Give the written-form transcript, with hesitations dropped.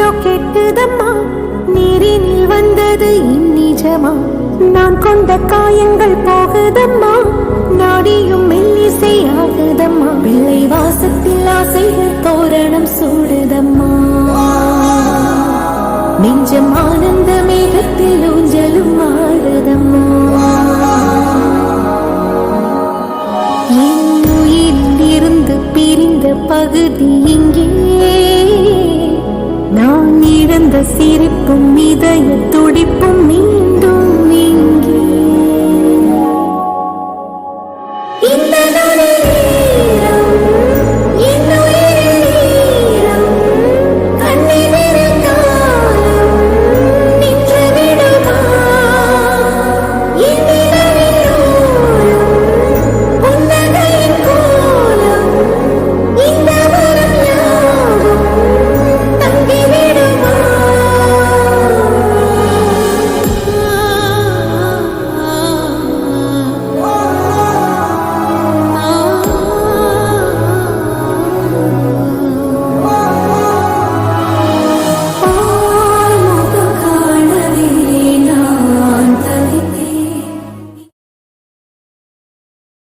ஏதோ கெட்டுதம்மா, நீரினில் வந்தது இந்நிஜமா, நான் கொண்ட காயங்கள் போகுதம்மா, நாடியும் மெல்லிசை ஆகுதம்மா, பிள்ளை வாசத்தில் ஆசைகள் தோரணம் சூடுதம்மா, நெஞ்சம் ஆனந்த மேகத்தில் ஊஞ்சலும் ஆடுதம்மா. என் உயிரில் இருந்து பிரிந்த பகுதி இங்கே, நான் இழந்த சிரிப்பும் இதய துடிப்பும்